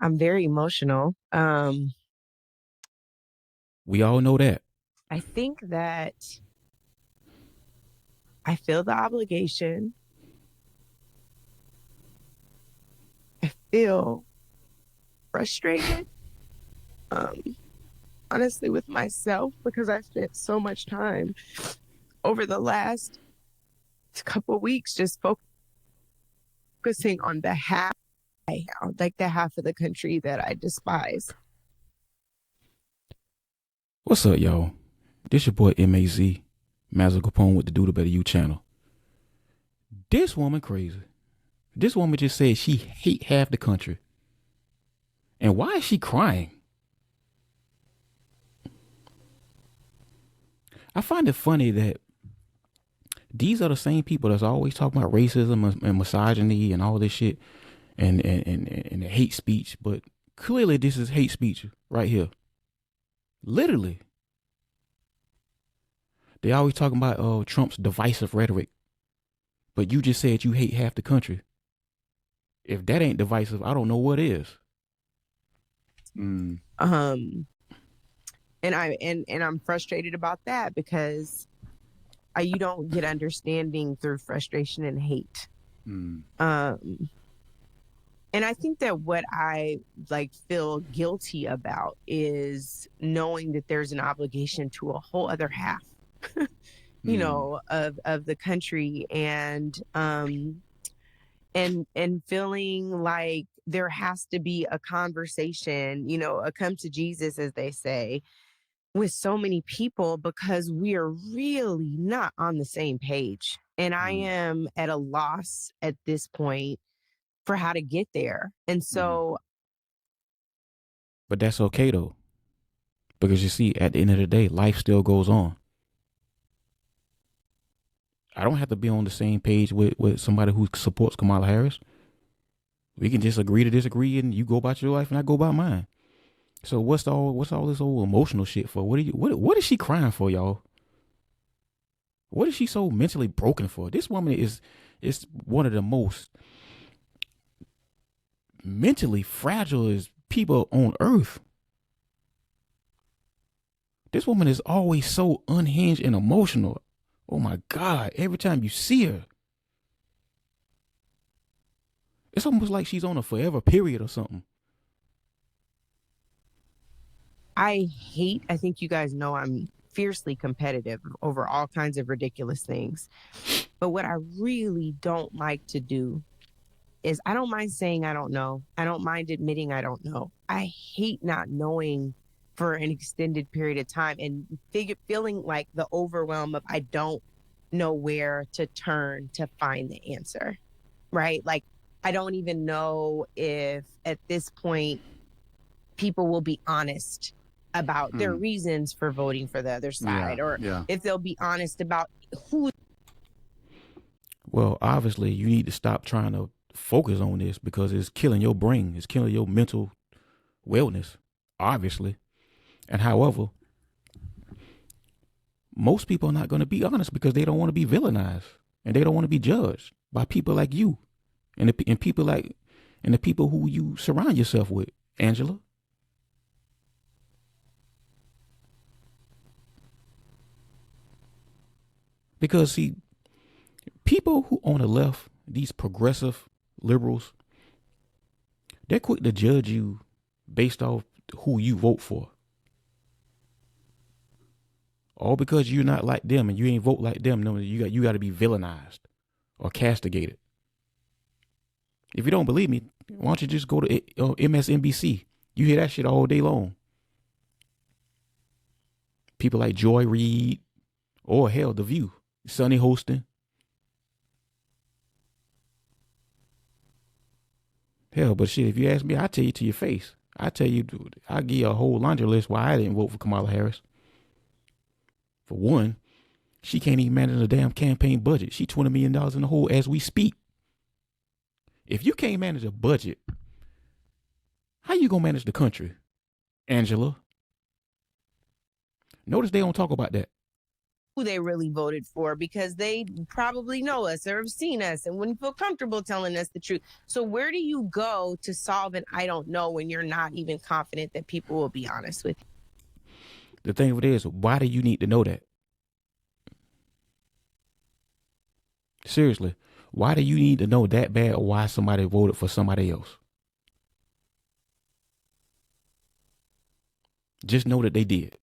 I'm very emotional. We all know that. I think that I feel the obligation. I feel frustrated, um, honestly, with myself because I spent so much time over the last couple of weeks just focusing on the half, like the half of the country that I despise. What's up, y'all? This your boy MAZ, Mazza Capone with the Do the Better You channel. This woman crazy. This woman just said she hate half the country. And why is she crying? I find it funny that these are the same people that's always talking about racism and misogyny and all this shit and hate speech, but clearly this is hate speech right here. Literally. They always talking about Trump's divisive rhetoric, but you just said you hate half the country. If that ain't divisive, I don't know what is. Mm. Um, and I'm frustrated about that because you don't get understanding through frustration and hate. Mm. And I think that what I like feel guilty about is knowing that there's an obligation to a whole other half, of the country, and feeling like there has to be a conversation, a come to Jesus, as they say, with so many people because we are really not on the same page. And I am at a loss at this point for how to get there. And so, But that's okay though, because you see, at the end of the day, life still goes on. I don't have to be on the same page with somebody who supports Kamala Harris. We can just agree to disagree, and you go about your life, and I go about mine. So what's all this old emotional shit for? What is she crying for, y'all? What is she so mentally broken for? This woman is one of the most mentally fragile people on earth. This woman is always so unhinged and emotional. Oh my God, every time you see her, it's almost like she's on a forever period or something. I think you guys know I'm fiercely competitive over all kinds of ridiculous things. But what I really don't like to do is I don't mind saying I don't know. I don't mind admitting I don't know. I hate not knowing for an extended period of time and feeling like the overwhelm of I don't know where to turn to find the answer, right? Like, I don't even know if at this point people will be honest about their reasons for voting for the other side, or if they'll be honest about who. Well, obviously, you need to stop trying to focus on this because it's killing your brain. It's killing your mental wellness, obviously. And however, most people are not going to be honest because they don't want to be villainized and they don't want to be judged by people like you and the people who you surround yourself with, Angela. Because see, people who on the left, these progressive liberals, they're quick to judge you based off who you vote for. All because you're not like them and you ain't vote like them, no, you got to be villainized or castigated. If you don't believe me, why don't you just go to MSNBC? You hear that shit all day long. People like Joy Reid, or hell, The View, Sunny hosting. Hell, but shit, if you ask me, I tell you to your face. I tell you, dude, I give you a whole laundry list why I didn't vote for Kamala Harris. For one, she can't even manage a damn campaign budget. She $20 million in the hole as we speak. If you can't manage a budget, how you gonna manage the country, Angela? Notice they don't talk about that. who they really voted for because they probably know us or have seen us and wouldn't feel comfortable telling us the truth. So where do you go to solve an I don't know when you're not even confident that people will be honest with you? The thing of it is, why do you need to know that? Seriously, why do you need to know that bad why somebody voted for somebody else? Just know that they did.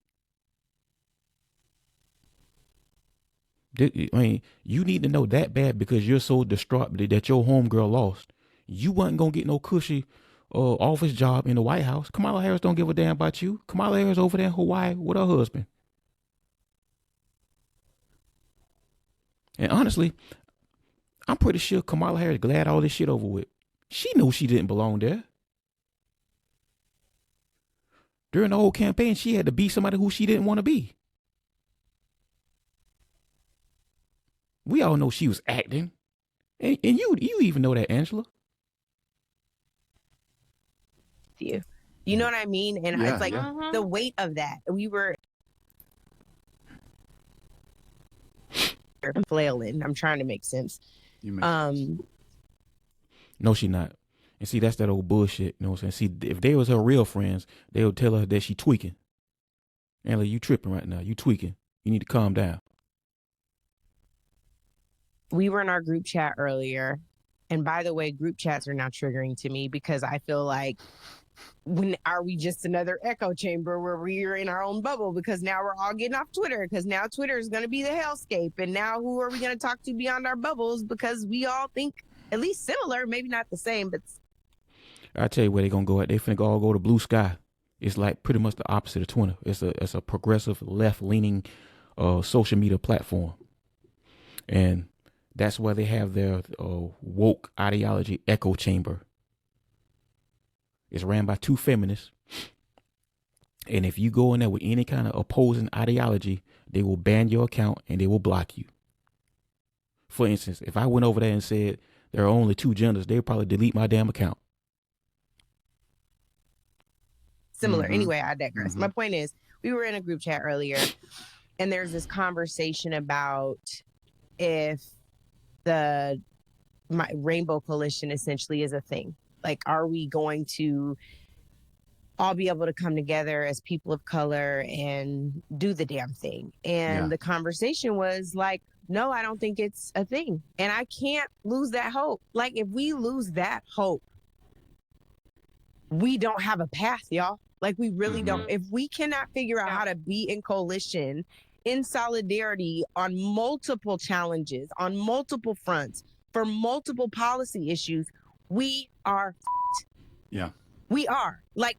I mean, you need to know that bad because you're so distraught that your homegirl lost. You wasn't gonna get no cushy office job in the White House. Kamala Harris don't give a damn about you. Kamala Harris over there in Hawaii with her husband. And honestly, I'm pretty sure Kamala Harris glad all this shit over with. She knew she didn't belong there. During the whole campaign, she had to be somebody who she didn't want to be. We all know she was acting. And you even know that, Angela. You know what I mean? And Yeah, it's like yeah. the weight of that. We were flailing. I'm trying to make sense. You make sense. No, she not. And see, that's that old bullshit. You know what I'm saying? See, if they was her real friends, they would tell her that she tweaking. Angela, you tripping right now. You tweaking. You need to calm down. We were in our group chat earlier. And by the way, group chats are now triggering to me because I feel like when are we just another echo chamber where we're in our own bubble because now we're all getting off Twitter because now Twitter is going to be the hellscape. And now who are we going to talk to beyond our bubbles because we all think at least similar, maybe not the same, but I tell you where they gonna go at. They finna all go to Blue Sky. It's like pretty much the opposite of Twitter. It's a progressive left leaning social media platform, and that's where they have their woke ideology echo chamber. It's ran by two feminists, and if you go in there with any kind of opposing ideology, they will ban your account and they will block you. For instance, if I went over there and said there are only two genders, they'd probably delete my damn account. similar. Anyway, I digress. My point is, we were in a group chat earlier, and there's this conversation about if the Rainbow Coalition essentially is a thing. Like, are we going to all be able to come together as people of color and do the damn thing? And the conversation was like, no, I don't think it's a thing. And I can't lose that hope. Like, if we lose that hope, we don't have a path, y'all. Like, we really don't. If we cannot figure out how to be in coalition, in solidarity on multiple challenges, on multiple fronts, for multiple policy issues, we are. Yeah. We are. Like,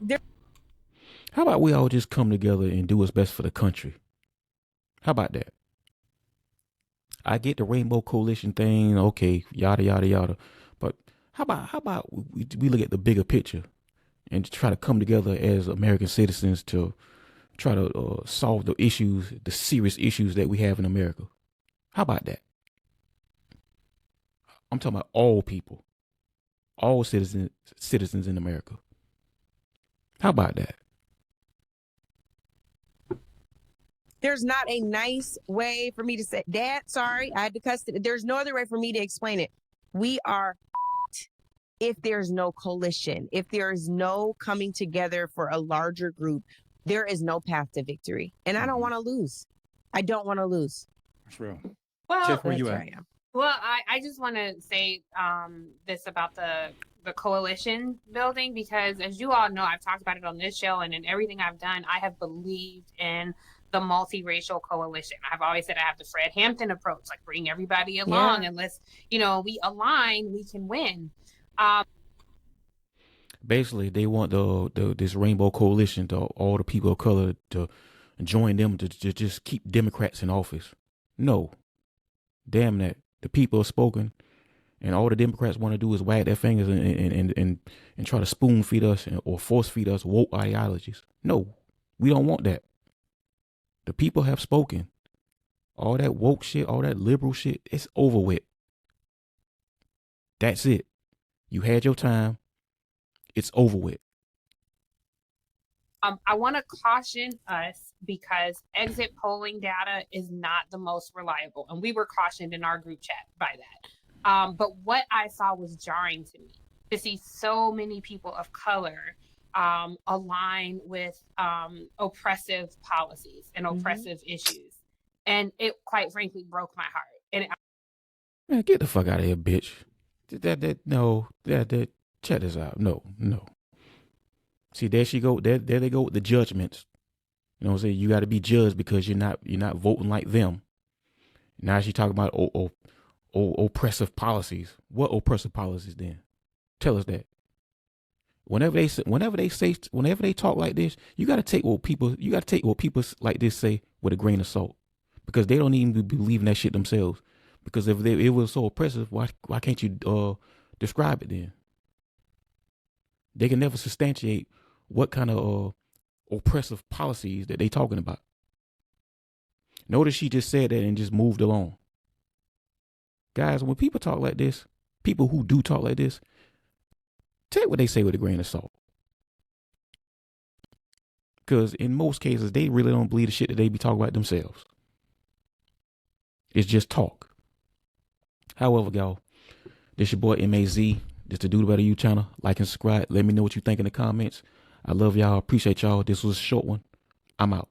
how about we all just come together and do what's best for the country? How about that? I get the Rainbow Coalition thing, okay, yada yada yada, but how about we look at the bigger picture and try to come together as American citizens to try to solve the issues, the serious issues that we have in America? How about that? I'm talking about all people, all citizens in America. How about that? there's not a nice way for me to say, Dad, sorry, I had to cuss it. There's no other way for me to explain it. We are if there's no coalition, if there is no coming together for a larger group, there is no path to victory. And I don't want to lose. I don't want to lose. That's real. Well, Jeff, where you That's at? where I am. well, I just want to say this about the coalition building, because as you all know, I've talked about it on this show, and in everything I've done, I have believed in the multiracial coalition. I've always said I have the Fred Hampton approach, like bring everybody along, and let's, we align, we can win. Basically, they want this Rainbow Coalition to all the people of color to join them to just keep Democrats in office. No, damn that. The people have spoken, and all the Democrats want to do is wag their fingers and try to spoon feed us or force feed us woke ideologies. No, we don't want that. The people have spoken. All that woke shit, all that liberal shit, it's over with. That's it. You had your time. It's over with. I want to caution us because exit polling data is not the most reliable, and we were cautioned in our group chat by that. But what I saw was jarring to me to see so many people of color align with oppressive policies and oppressive issues, and it quite frankly broke my heart. And Man, get the fuck out of here, bitch. That check this out. No. See, there she go. There they go with the judgments. You know what I'm saying? You got to be judged because you're not voting like them. Now she talking about oppressive policies. What oppressive policies then? Tell us that. Whenever they talk like this, you got to take what people like this say with a grain of salt, because they don't even be believing that shit themselves. Because if it was so oppressive, why can't you describe it then? They can never substantiate what kind of oppressive policies that they talking about. Notice she just said that and just moved along. Guys, when people talk like this, people who do talk like this, take what they say with a grain of salt. Because in most cases, they really don't believe the shit that they be talking about themselves. It's just talk. However, y'all, this your boy MAZ. This the Do The Better You channel. Like and subscribe. Let me know what you think in the comments. I love y'all. Appreciate y'all. This was a short one. I'm out.